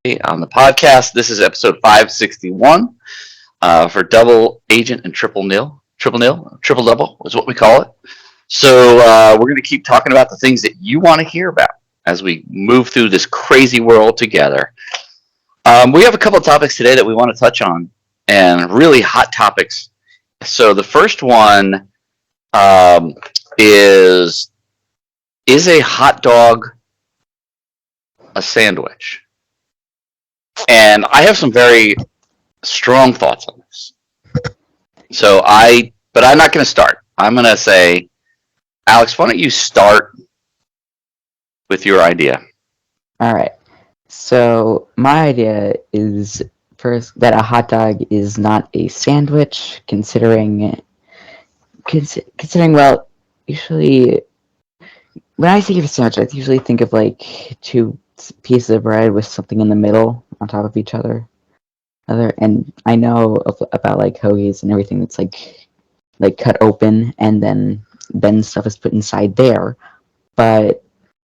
on the podcast. This is episode 561 for double agent and triple nil. Triple double is what we call it. So we're going to keep talking about the things that you want to hear about as we move through this crazy world together. We have a couple of topics today that we want to touch on, and really hot topics. So the first one is a hot dog a sandwich? And I have some very strong thoughts on this. But I'm not going to start. I'm going to say, Alex, why don't you start with your idea? All right. So my idea is first that a hot dog is not a sandwich, considering well, usually when I think of a sandwich, I usually think of like two pieces of bread with something in the middle on top of each other. And I know about like hoagies and everything that's like cut open and then stuff is put inside there. But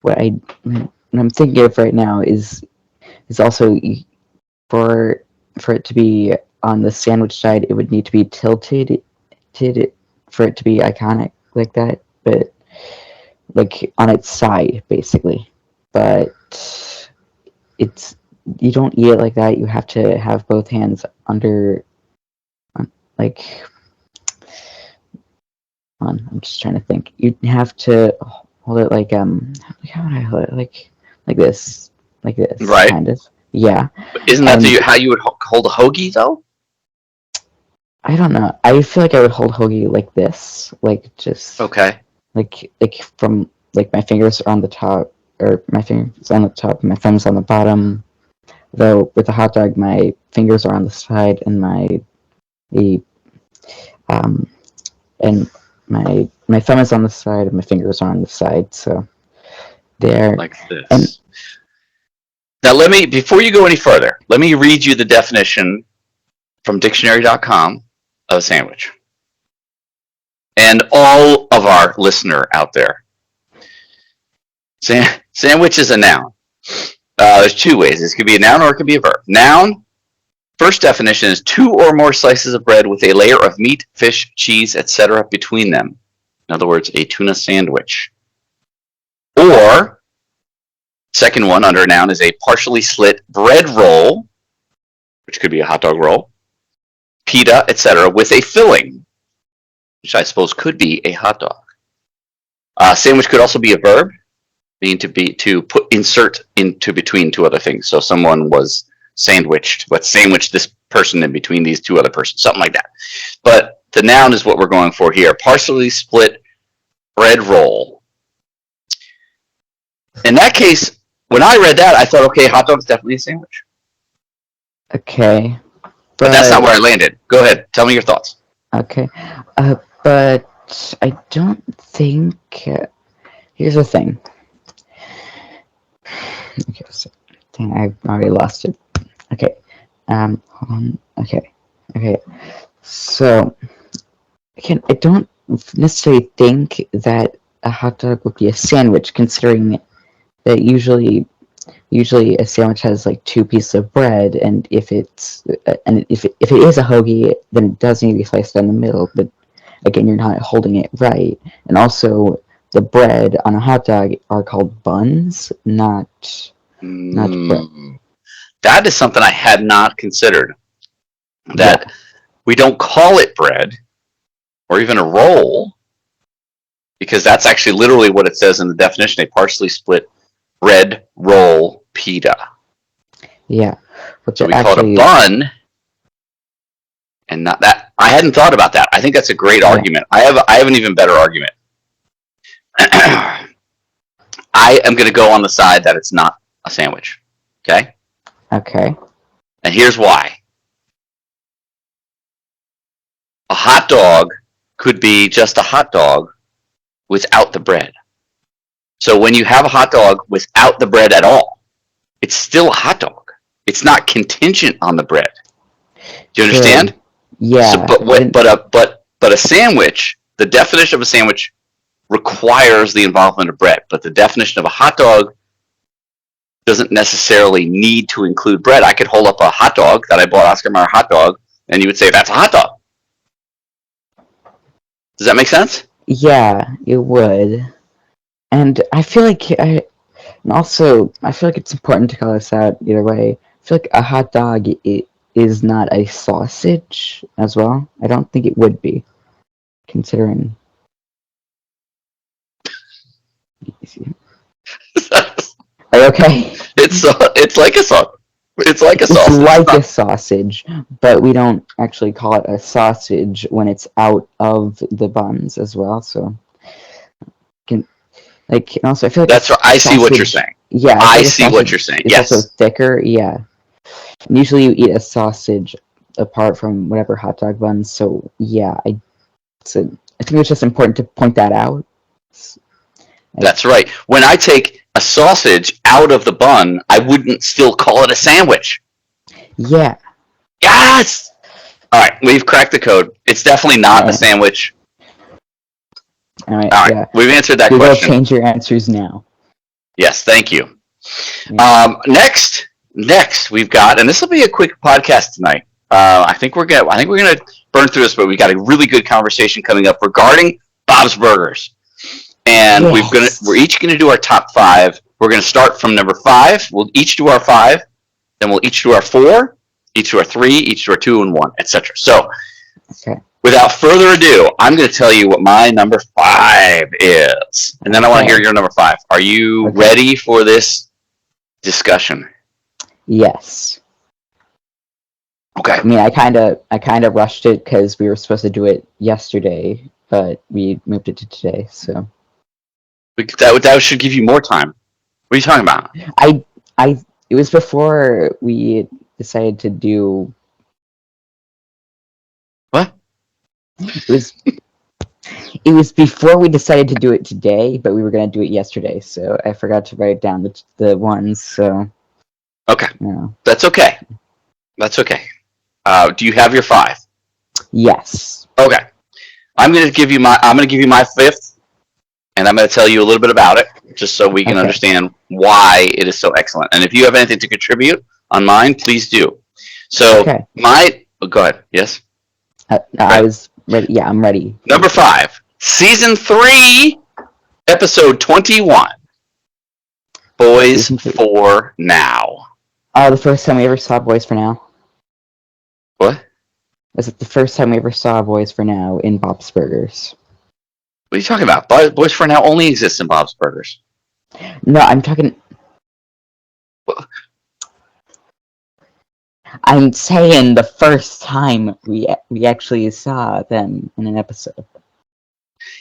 what I'm thinking of right now is also for it to be on the sandwich side, it would need to be tilted for it to be iconic like that, but like on its side basically. But you don't eat it like that. You have to have both hands under, like, I'm just trying to think. You have to hold it like how would I hold it like this, right? Kind of, yeah. But isn't that how you would hold a hoagie though? I don't know. I feel like I would hold hoagie like this, like just okay, like from like my fingers are on the top, or my fingers on the top, my thumbs on the bottom. Though with the hot dog, my fingers are on the side, and and my thumb is on the side, and my fingers are on the side. So there, like this. Now before you go any further, let me read you the definition from dictionary.com of a sandwich. And all of our listener out there, sandwich is a noun. There's two ways. This could be a noun or it could be a verb. Noun, first definition is two or more slices of bread with a layer of meat, fish, cheese, etc. between them. In other words, a tuna sandwich. Or, second one under a noun is a partially slit bread roll, which could be a hot dog roll, pita, etc., with a filling, which I suppose could be a hot dog. Sandwich could also be a verb, meaning to insert into between two other things. So someone was sandwiched, but sandwiched this person in between these two other persons, something like that. But the noun is what we're going for here. Partially split bread roll. In that case, when I read that, I thought, okay, hot dog's definitely a sandwich. Okay. But that's not where I landed. Go ahead. Tell me your thoughts. Okay. But I don't think... here's the thing. Okay, so dang, I've already lost it. Okay. Hold on. Okay. So, again, I don't necessarily think that a hot dog would be a sandwich, considering that usually a sandwich has like two pieces of bread, and if it is a hoagie, then it does need to be sliced down the middle. But again, you're not holding it right, and also the bread on a hot dog are called buns, not bread. That is something I had not considered. That we don't call it bread or even a roll, because that's actually literally what it says in the definition: a partially split bread roll pita. Yeah. So we call it a bun, and not that. I hadn't thought about that. I think that's a great argument. I have an even better argument. I am going to go on the side that it's not a sandwich. Okay? Okay. And here's why. A hot dog could be just a hot dog without the bread. So when you have a hot dog without the bread at all, it's still a hot dog. It's not contingent on the bread. Do you understand? Sure. Yeah. So, but a sandwich, the definition of a sandwich requires the involvement of bread, but the definition of a hot dog doesn't necessarily need to include bread. I could hold up a hot dog that I bought Oscar Mayer hot dog, and you would say that's a hot dog. Does that make sense? Yeah, it would. And I feel like and also I feel like it's important to call this out either way. I feel like a hot dog is not a sausage as well. I don't think it would be, considering. Are you okay? It's like a sausage. It's like a It's sausage. like a sausage, but we don't actually call it a sausage when it's out of the buns as well. So, and also I feel like That's right. I see what you're sausage- saying. Yeah, I feel like a see what sausage you're saying. is Yes. also thicker. Yeah, and usually you eat a sausage apart from whatever hot dog buns. So yeah, I think it's just important to point that out. That's right. When I take a sausage out of the bun, I wouldn't still call it a sandwich. Yeah. Yes! All right, we've cracked the code. It's definitely not a sandwich. All right. All right, Yeah. we've answered that Google, question. change your answers now. Yes, thank you. Yeah. Next we've got, and this will be a quick podcast tonight. I think we're gonna burn through this, but we got a really good conversation coming up regarding Bob's Burgers. And Yes. we're each gonna do our top 5. We're gonna start from number 5. We'll each do our 5, then we'll each do our 4, each do our 3, each do our 2 and 1, etc. So, Okay. without further ado, I'm gonna tell you what my number 5 is, and then I want to hear your number 5. Are you ready for this discussion? Yes. Okay. I mean, I kind of rushed it because we were supposed to do it yesterday, but we moved it to today. So That should give you more time. What are you talking about? it was before we decided to do. What? It was before we decided to do it today, but we were gonna do it yesterday. So I forgot to write down the ones. So Okay. yeah. That's okay. That's okay. Do you have your 5? Yes. Okay. I'm gonna give you my 5th, and I'm gonna tell you a little bit about it, just so we can understand why it is so excellent. And if you have anything to contribute on mine, please do. So go ahead. Yes. I was ready. Yeah, I'm ready. Number 5, season 3, episode 21. Boys for Now. Oh, the first time we ever saw Boys for Now. What? Was it the first time we ever saw Boys for Now in Bob's Burgers? What are you talking about? Boys for Now only exists in Bob's Burgers. No, I'm talking. I'm saying the first time we actually saw them in an episode.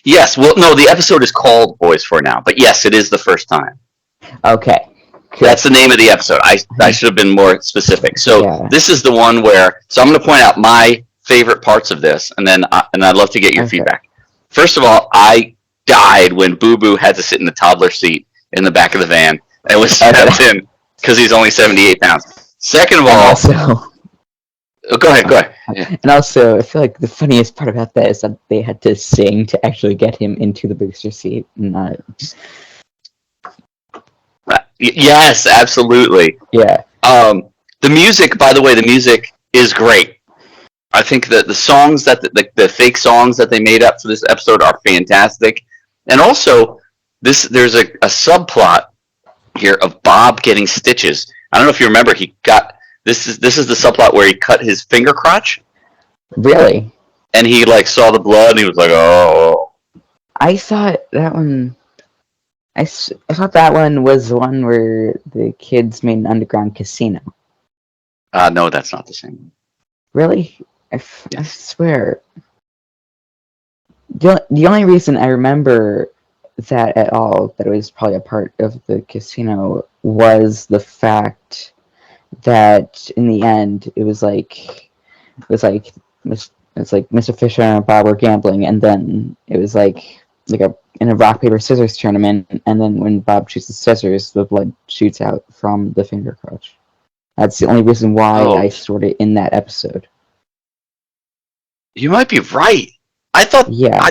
Yes, well, no, the episode is called Boys for Now, but yes, it is the first time. Okay. That's the name of the episode. I should have been more specific. So this is the one where. So I'm going to point out my favorite parts of this, and then I'd love to get your feedback. First of all, I died when Boo Boo had to sit in the toddler seat in the back of the van and was strapped in because he's only 78 pounds. Second of all, go ahead. Yeah. And also, I feel like the funniest part about that is that they had to sing to actually get him into the booster seat. Not. Yes, absolutely. Yeah. The music, by the way, the music is great. I think that the songs that the fake songs that they made up for this episode are fantastic, and also there's a subplot here of Bob getting stitches. I don't know if you remember. He got this is the subplot where he cut his finger crotch. Really? And he saw the blood and he was like, oh. I thought that one. I thought that one was the one where the kids made an underground casino. No, that's not the same. Really? I swear. The only reason I remember that at all, that it was probably a part of the casino, was the fact that in the end it was like Mr. Fisher and Bob were gambling, and then it was in a rock paper scissors tournament, and then when Bob shoots the scissors, the blood shoots out from the finger crotch. That's the only reason why I stored it in that episode. You might be right. I thought. Yeah.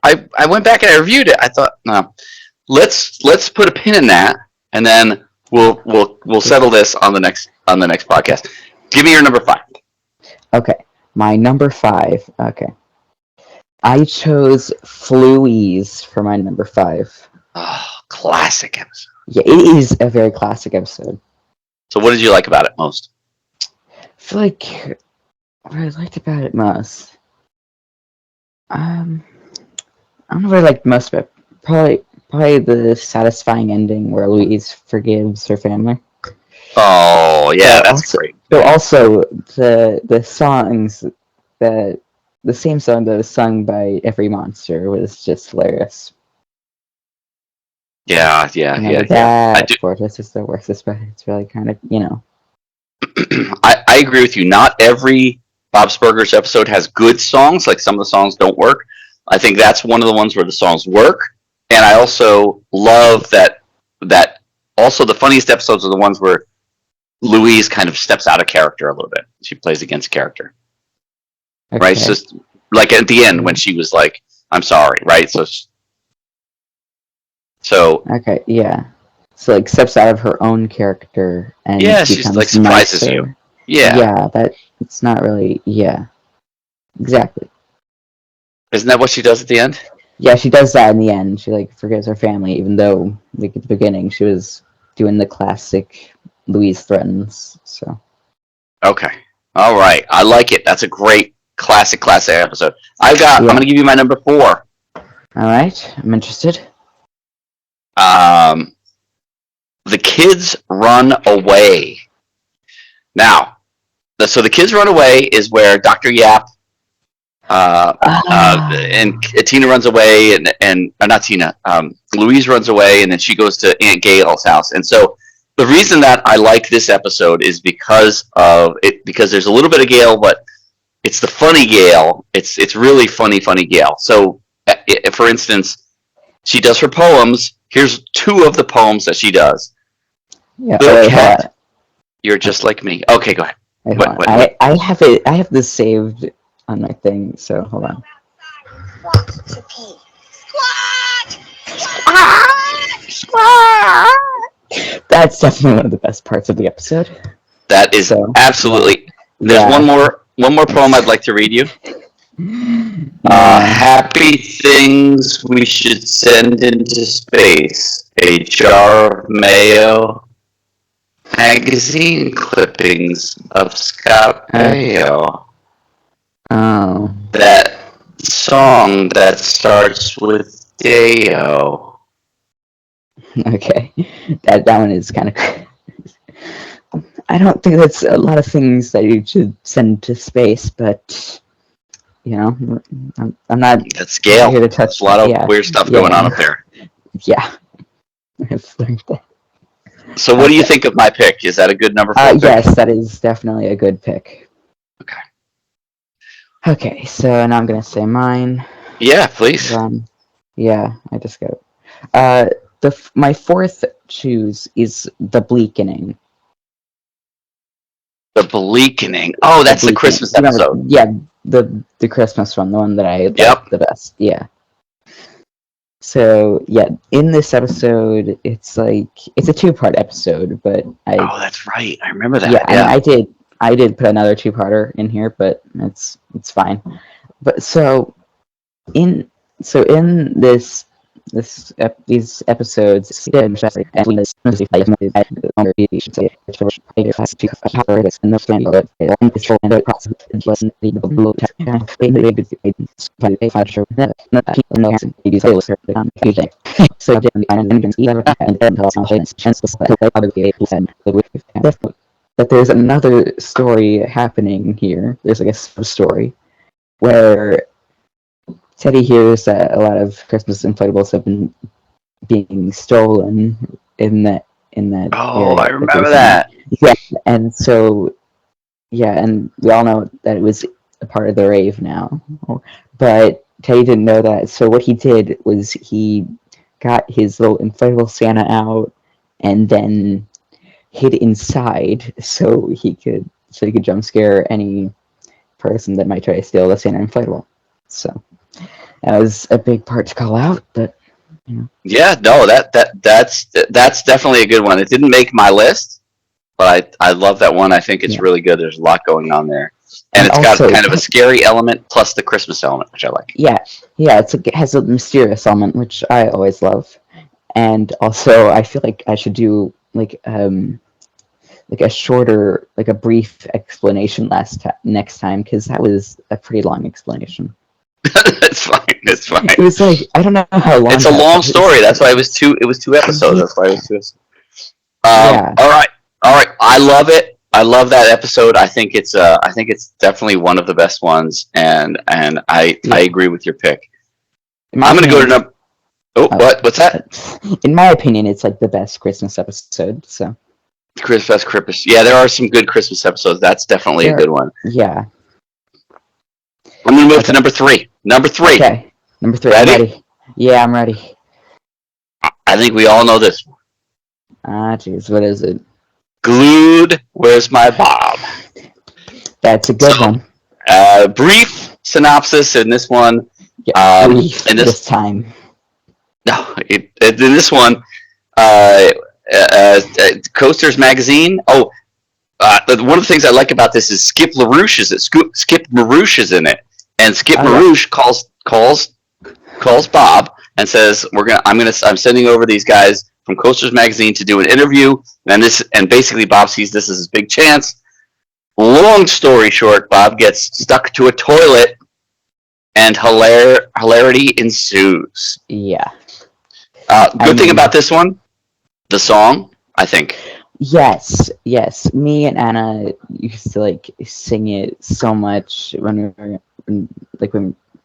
I went back and I reviewed it. I thought, no, let's put a pin in that, and then We'll settle this on the next podcast. Give me your number 5. Okay, my number 5. Okay, I chose Fluies for my number 5. Oh, classic episode. Yeah, it is a very classic episode. So what did you like about it most? I feel like what I liked about it most. I don't know what I liked most, but probably the satisfying ending where Louise forgives her family. Oh yeah, that's also, great. So also the songs that the same song that was sung by every monster was just hilarious. Yeah. That Fortress is the worst, but it's really kind of I agree with you. Not every Bob's Burgers episode has good songs. Like some of the songs don't work. I think that's one of the ones where the songs work. And I also love that also the funniest episodes are the ones where Louise kind of steps out of character a little bit. She plays against character. okay. Right? So like at the end when she was like, I'm sorry, right? So okay, yeah. So like steps out of her own character and she's like surprises nicer. you. Yeah. Yeah, that it's not really exactly. Isn't that what she does at the end? Yeah, she does that in the end. She like forgives her family, even though like at the beginning she was doing the classic Louise threatens. So Okay. All right. I like it. That's a great classic episode. I'm gonna give you my number 4. All right, I'm interested. The Kids Run Away. Now, so the Kids Run Away is where Dr. Yap and Tina runs away, and not Tina. Louise runs away, and then she goes to Aunt Gail's house. And so the reason that I like this episode is because of it. Because there's a little bit of Gail, but it's the funny Gail. It's really funny Gail. So, for instance, she does her poems. Here's 2 of the poems that she does. Yeah, Little cat, you're just like me. Okay, go ahead. What? I have it. I have this saved on my thing. So hold on. Squat to pee. Squat. That's definitely one of the best parts of the episode. That is absolutely. There's one more poem I'd like to read you. Happy things we should send into space. A jar of mayo. Magazine clippings of Scott Baio. Oh. That song that starts with Deo. Okay, that one is kind of. I don't think that's a lot of things that you should send to space, but I'm not. That's Gail. Here to touch. There's a lot of weird stuff going on up there. Yeah, I've learned that. So, what do you think of my pick? Is that a good number 4 pick? Yes, that is definitely a good pick. Okay. Okay, so now I'm gonna say mine. Yeah, please. Yeah, I just got it. My 4th choose is The Bleakening. The Bleakening. Oh, that's the Christmas episode. Yeah, the Christmas one, the one that I like the best. Yeah. So yeah, in this episode, it's a 2-part episode, but Oh, that's right. I remember that. Yeah, and I did put another 2-parter in here, but it's fine. But so in these episodes, but there's another story happening here. There's like a sub-story where Teddy hears that a lot of Christmas inflatables have been being stolen in that Oh, area. I remember that. Yeah, and so and we all know that it was a part of the rave now, but Teddy didn't know that. So what he did was he got his little inflatable Santa out and then hid inside so he could jump scare any person that might try to steal the Santa inflatable. So that was a big part to call out, but Yeah, no, that's definitely a good one. It didn't make my list, but I love that one. I think it's Yeah. really good. There's a lot going on there, and And it's also, got kind of a scary element plus the Christmas element, which I like. yeah, it has a mysterious element, which I always love. And also, I feel like I should do like a shorter, like a brief explanation next time, because that was a pretty long explanation. It's fine. It's fine. It was like, I don't know how long. It's a long story. That's why it was two. It was 2 episodes. That's why it was 2 episodes. Yeah. All right. All right. I love it. I love that episode. I think it's definitely one of the best ones, and I agree with your pick. I'm gonna go to number. Oh, what's that? In my opinion, it's like the best Christmas episode. So. Christmas. Yeah, there are some good Christmas episodes. That's definitely a good one. Yeah. I'm gonna move to number 3. Number 3. Okay. Number 3. Ready? I'm ready. Yeah, I'm ready. I think we all know this one. Jeez, what is it? Glued. Where's my Bob? That's a good one. Brief synopsis in this one. Yeah, brief this time. No, in this one, Coasters magazine. Oh, one of the things I like about this is Skip LaRouche is it. Skip Marouche is in it, and Skip Marouche calls Bob and says, I'm sending over these guys from Coasters magazine to do an interview, and basically Bob sees this as his big chance. Long story short, Bob gets stuck to a toilet, and hilarity ensues. Yeah. Good thing about this one, the song, I think. Yes. Me and Anna used to like sing it so much when we were when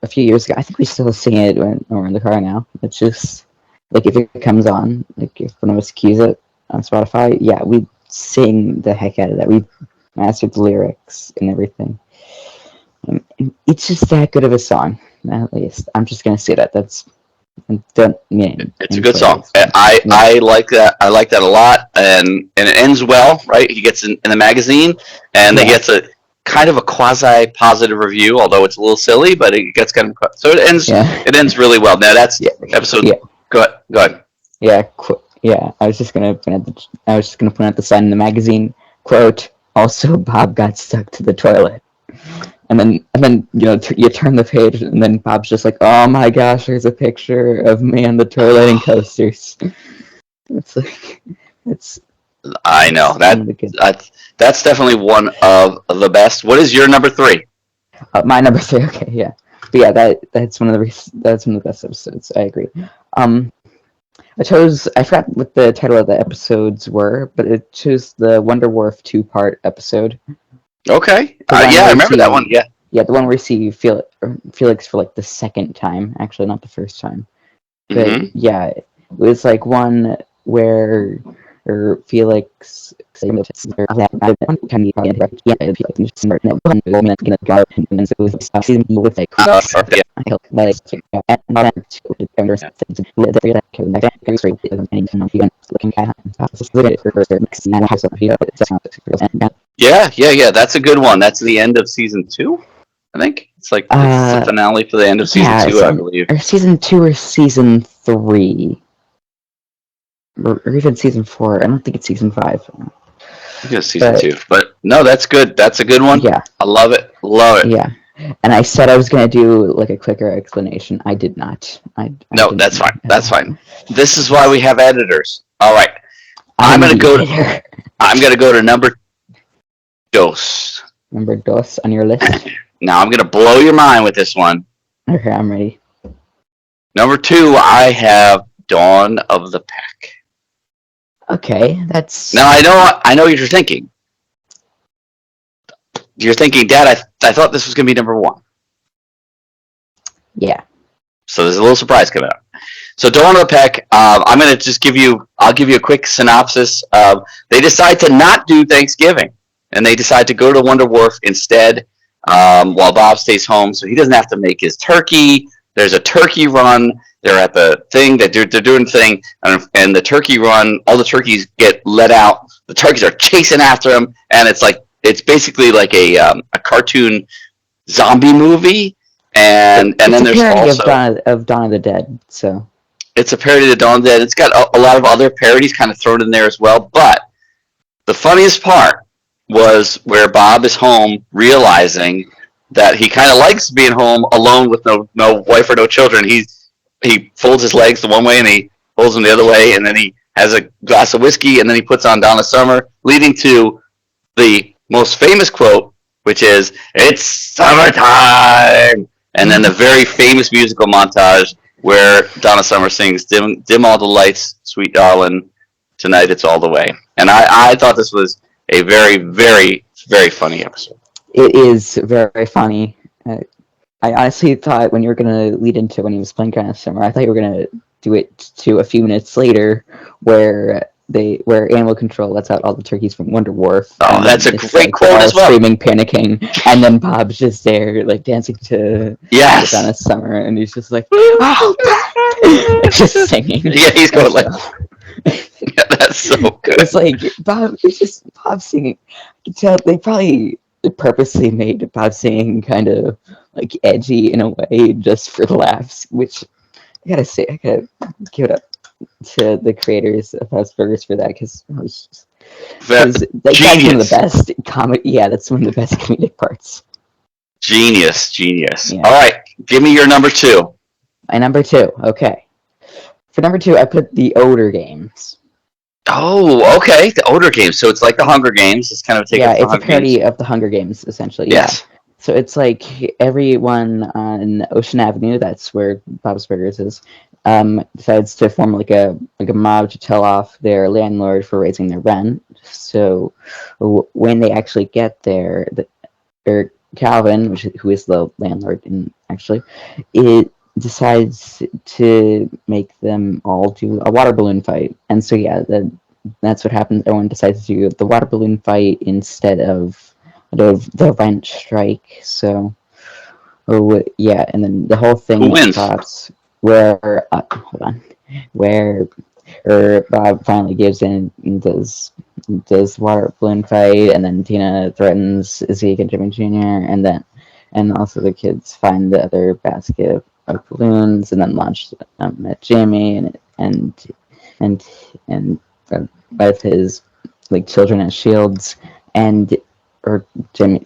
a few years ago. I think we still sing it when we're in the car now. It's just like if it comes on, like if one of us cues it on Spotify, yeah, we sing the heck out of that. We mastered the lyrics and everything. And it's just that good of a song. At least I'm just gonna say that. It's a good song. I like that. I like that a lot, and it ends well, right? He gets in the magazine, and it gets a kind of a quasi positive review, although it's a little silly, but it gets kind of so it ends. Yeah. It ends really well. Now that's episode. Yeah. Go ahead. Yeah. Yeah. I was just gonna point out the sign in the magazine. Quote. Also, Bob got stuck to the toilet. And then you turn the page, and then Bob's just like, "Oh my gosh, there's a picture of me on the toilet and Coasters." I know that's definitely one of the best. What is your number 3? My number 3. Okay, yeah, but yeah, that's one of the best episodes. I agree. I forgot what the title of the episodes were, but it chose the Wonder Wharf 2-part episode. Okay. I remember that one. Yeah. Yeah, the one where you see Felix for like the second time, actually not the first time. But yeah, it was like one where Felix Yeah. That's a good one. That's the end of season 2. I think it's like it's the finale for the end of season 2, I believe. Or season 2 or season 3. Or even season 4. I don't think it's season 5. I think it's season 2. But no, that's good. That's a good one. Yeah. I love it. Yeah. And I said I was going to do like a quicker explanation. I did not. No, that's fine. That's fine. This is why we have editors. All right. I'm going to go to number dos. Number dos on your list? Now I'm going to blow your mind with this one. Okay, I'm ready. Number 2, I have Dawn of the Pack. Okay, that's... Now, I know what you're thinking. You're thinking, Dad, I thought this was going to be number 1. Yeah. So there's a little surprise coming up. So Dawn of the Pack, I'm going to I'll give you a quick synopsis. They decide to not do Thanksgiving, and they decide to go to Wonder Wharf instead, while Bob stays home, so he doesn't have to make his turkey. There's a turkey run. They're at the thing. They're doing the thing, and the turkey run, all the turkeys get let out. The turkeys are chasing after them, and it's basically like a cartoon zombie movie. And then there's a parody also of Dawn of the Dead. So It's a parody of Dawn of the Dead. It's got a lot of other parodies kind of thrown in there as well. But the funniest part was where Bob is home realizing that he kind of likes being home alone with no wife or no children. He folds his legs the one way and he folds them the other way, and then he has a glass of whiskey, and then he puts on Donna Summer, leading to the most famous quote, which is "It's summertime," and then the very famous musical montage where Donna Summer sings "Dim all the lights, sweet darling, tonight it's all the way." And I thought this was a very, very, very funny episode. It is very funny. I honestly thought when you were gonna lead into when he was playing Donna Summer, I thought you were gonna do it to a few minutes later, where Animal Control lets out all the turkeys from Wonder Wharf. Oh, that's a great quote as well. Screaming, panicking, and then Bob's just there, like dancing to Donna Summer, and he's just like, oh, just singing. Yeah, he's going like, yeah, that's so good. It's like Bob. It's just Bob singing. I can tell they probably purposely made Bob singing kind of like edgy in a way just for laughs, which I gotta say, I gotta give it up to the creators of House Burgers for that, because that's one of the best comedy. Yeah, that's one of the best comedic parts. Genius. Yeah. All right, give me your number 2. My number 2. Okay, for number 2, I put the Odor Games. Oh, okay, the Odor Games. So it's like the Hunger Games. It's kind of it's a parody of the Hunger Games, essentially. Yes. Yeah. So it's like everyone on Ocean Avenue, that's where Bob's Burgers is, decides to form like a mob to tell off their landlord for raising their rent. So when they actually get there, Calvin, who is the landlord, it decides to make them all do a water balloon fight. And so that's what happens. Everyone decides to do the water balloon fight instead of the rent strike. So, and then the whole thing stops where Bob finally gives in and does water balloon fight, and then Tina threatens Zeke and Jimmy Jr. and also the kids find the other basket of balloons and then launch them at Jimmy and with his like children as shields, or Jimmy,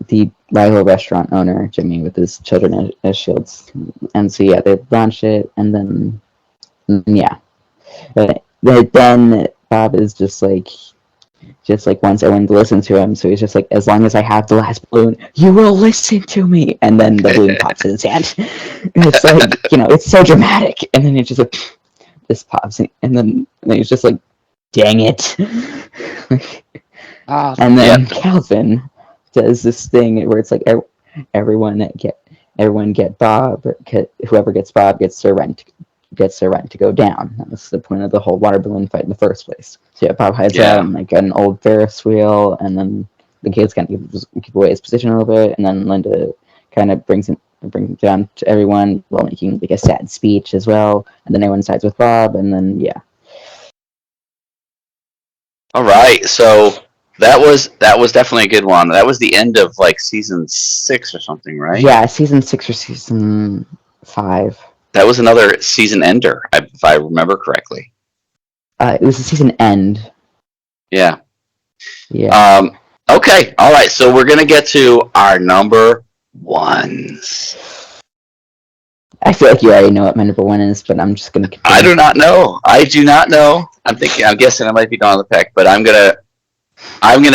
the rival restaurant owner, Jimmy, with his children as shields. And so, they launch it, and then, But then Bob is just wants everyone to listen to him, so he's just like, as long as I have the last balloon, you will listen to me! And then the balloon pops in his hand. And it's like, it's so dramatic. And then it's just like, this pops, and then he's just like, dang it. And then Calvin does this thing where it's like everyone get Bob. Whoever gets Bob gets their rent to go down. That's the point of the whole water balloon fight in the first place. So Bob hides like an old Ferris wheel, and then the kids kind of give away his position a little bit, and then Linda kind of brings him down to everyone while making like a sad speech as well, and then everyone sides with Bob, and then All right, so that was definitely a good one. That was the end of like season 6 or something, right? Yeah, season 6 or season 5. That was another season ender, if I remember correctly. It was a season end. Yeah. Yeah. Okay. All right. So we're gonna get to our number 1s. I feel like you already know what my number 1 is, but I'm just gonna continue. I do not know. I'm guessing it might be Dawn of the Peck, but I'm gonna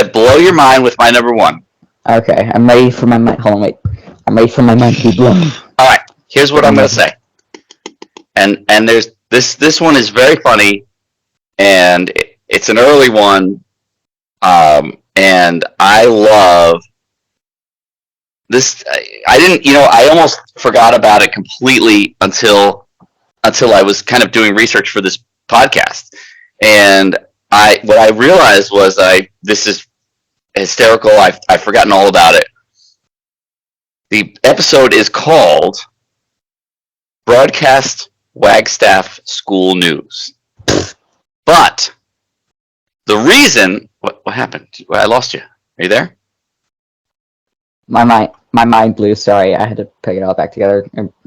blow your mind with my number 1. Okay, I'm ready for my mind. Hold on, wait. I'm ready for my mind to be blown. All right. Here's what I'm gonna say. And there's this one is very funny, and it's an early one, and I love this. I didn't, I almost forgot about it completely until I was kind of doing research for this podcast, and what I realized was this is hysterical. I've forgotten all about it. The episode is called Broadcast Wagstaff School News. But the reason what happened? I lost you. Are you there? My mind blew. Sorry, I had to put it all back together.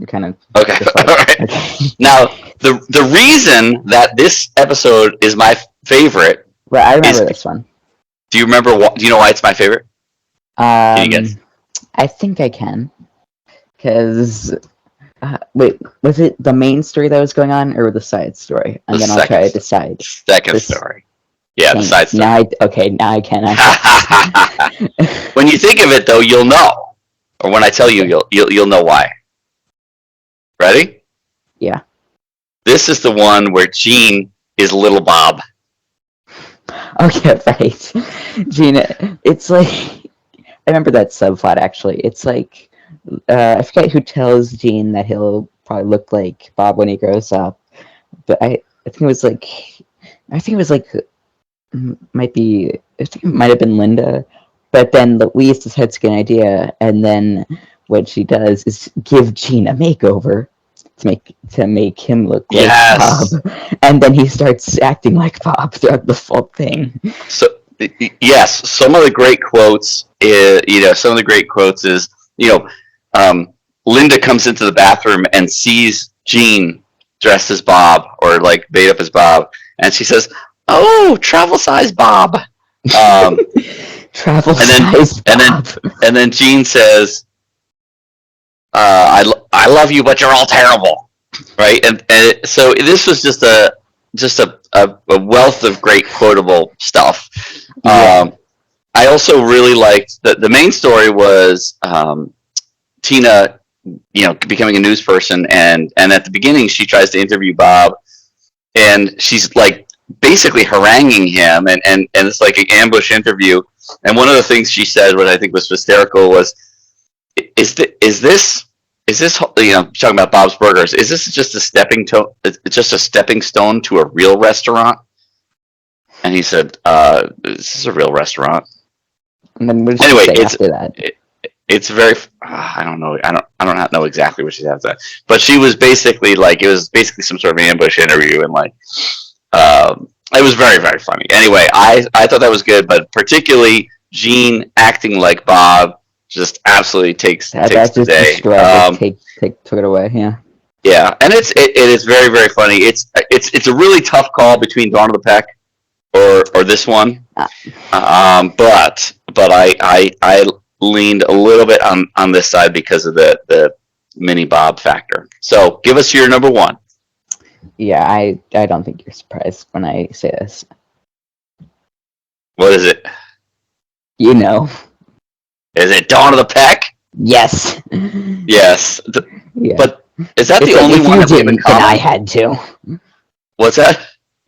Kind of. Okay. All right. Now the reason that this episode is my favorite. Well, I remember this one. Do you remember? Do you know why it's my favorite? Can you guess? I think I can. Because wait, was it the main story that was going on, or the side story? And then I'll try to decide. Second story. Yeah, the side story. Now I can. When you think of it, though, you'll know. Or when I tell you, you'll know why. Ready? Yeah. This is the one where Gene is little Bob. Okay, right. Gene, it's like I remember that subplot actually. It's like I forget who tells Gene that he'll probably look like Bob when he grows up, but I think it was like I think it might have been Linda, but then Louise just had an idea, and then what she does is give Gene a makeover to make him look like Bob, and then he starts acting like Bob throughout the full thing. So yes, some of the great quotes is Linda comes into the bathroom and sees Gene dressed as Bob or like made up as Bob, and she says, "Oh, travel size Bob." Travel size Bob. And then Gene says, I love you, but you're all terrible, right? And so this was just a wealth of great quotable stuff. Yeah. I also really liked the main story was Tina, becoming a news person, and at the beginning she tries to interview Bob, and she's like basically haranguing him, and it's like an ambush interview. And one of the things she said, what I think was hysterical, was, "Is this talking about Bob's Burgers? Is this just a stepping stone to a real restaurant?" And he said, "This is a real restaurant." And then what did anyway, she say after that? It's very. I don't know. I don't know exactly what she said after that. But she was basically like, it was basically some sort of ambush interview, and like, it was very, very funny. Anyway, I thought that was good, but particularly Gene acting like Bob just absolutely takes the day. Took it away. Yeah. Yeah, and it is very, very funny. It's a really tough call between Dawn of the Peck or this one, but I leaned a little bit on this side because of the mini Bob factor. So give us your number one. Yeah, I don't think you're surprised when I say this. What is it? You know. Is it Dawn of the Peck? Yes. Yes. Yeah. But is that the only one that we have in common? Then I had to. What's that?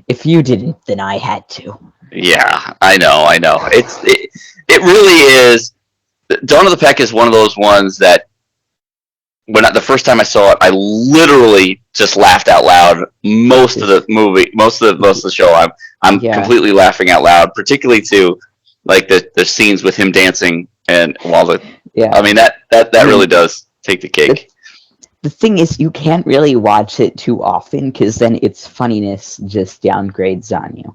If you didn't, then I had to. Yeah, I know. It really is. Dawn of the Peck is one of those ones that the first time I saw it, I literally just laughed out loud. Most of the movie, most of the show, I'm completely laughing out loud, particularly to like the scenes with him dancing and while the. Yeah. I mean that really does take the cake. The thing is, you can't really watch it too often because then its funniness just downgrades on you.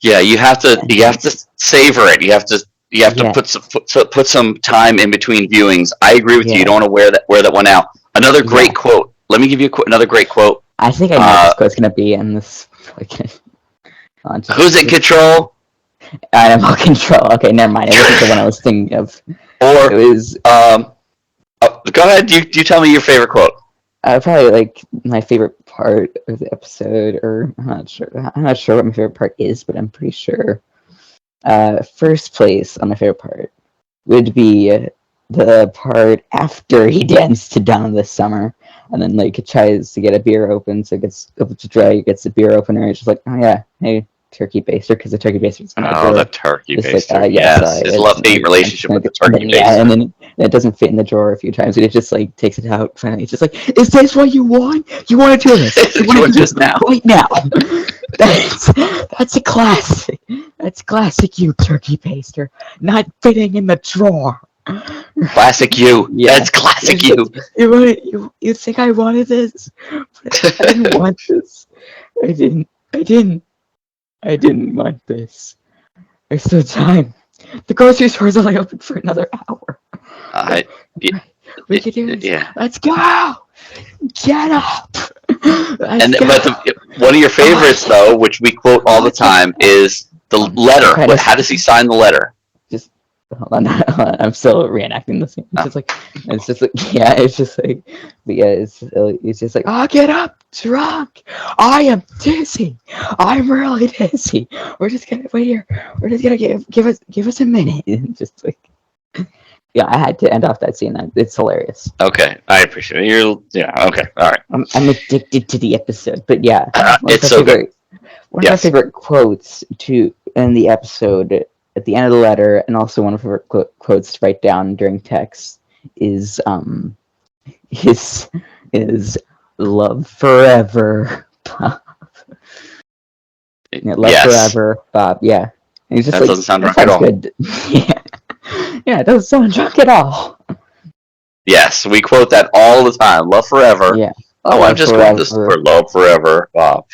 Yeah, you have to savor it. You have to put some time in between viewings. I agree with you. You don't want to wear that one out. Another great quote. Let me give you another great quote. I think I know what this quote's going to be in this. Who's in control? Animal Control. Okay, never mind. It wasn't the one I was thinking of. Or it was. Go ahead. You tell me your favorite quote. Probably like my favorite part of the episode, or I'm not sure what my favorite part is, but I'm pretty sure. First place on my favorite part would be the part after he danced to Down This Summer, and then like tries to get a beer open, so it gets to dry, gets a beer opener, it's just like, oh yeah, hey, turkey baster, because the turkey baster is the turkey baster, like, yes, his love-hate relationship with the turkey baster. Yeah, and then it doesn't fit in the drawer a few times, and it just like takes it out finally. It's just like, is this what you want? You want to do this? You want to do this now? Right now. That's a classic. That's classic you, turkey baster. Not fitting in the drawer. Classic you. Yeah. That's classic you. You think I wanted this? But I didn't want this. I didn't want this. There's still time. The grocery store's only open for another hour. We can do this. Yeah. Let's go. Get up. One of your favorites, though, which we quote all the time, is the letter. How does he sign the letter? Just hold on, I'm still reenacting the scene. It's just like, it's just like, oh, get up, drunk. I am dizzy. I'm really dizzy. We're just gonna wait here. We're just gonna give us a minute. Just like, yeah, I had to end off that scene. It's hilarious. Okay, I appreciate it. Okay, all right. I'm addicted to the episode, but yeah, it's so good. One of my favorite quotes in the episode at the end of the letter, and also one of my favorite quotes to write down during text is love forever, Bob. Yeah, love forever, Bob. Yeah, and he's just that doesn't sound drunk at all. Good. Yeah, it doesn't sound drunk at all. Yes, we quote that all the time. Love forever. Yeah. Oh, I'm just quoting this for love forever, Bob.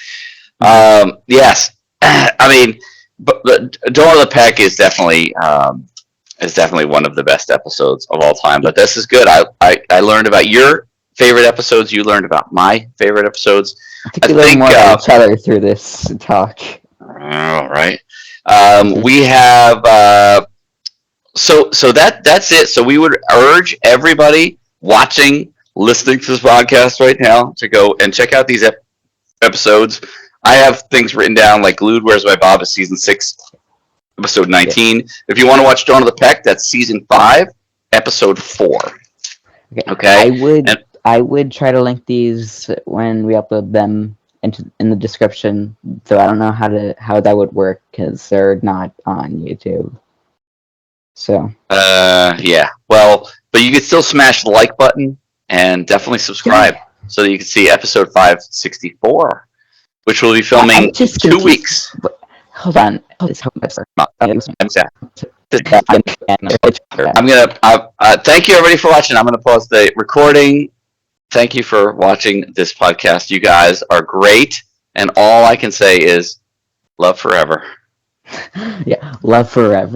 Yes, I mean, but Dawn of the Peck is definitely one of the best episodes of all time. But this is good. I learned about your favorite episodes. You learned about my favorite episodes. I think we learned more about each other through this talk. All right. We have so that's it. So we would urge everybody listening to this podcast right now to go and check out these episodes. I have things written down like Glued, Where's My Bob is season 6, episode 19. Yeah. If you want to watch Dawn of the Peck, that's season 5, episode 4. Okay. I would try to link these when we upload them in the description. So I don't know how that would work because they're not on YouTube. So. Yeah. Well, but you can still smash the like button and definitely subscribe so that you can see episode 564. Which we'll be filming in 2 weeks. Hold on. I'm gonna thank you everybody for watching. I'm gonna pause the recording. Thank you for watching this podcast. You guys are great, and all I can say is love forever. Yeah, love forever.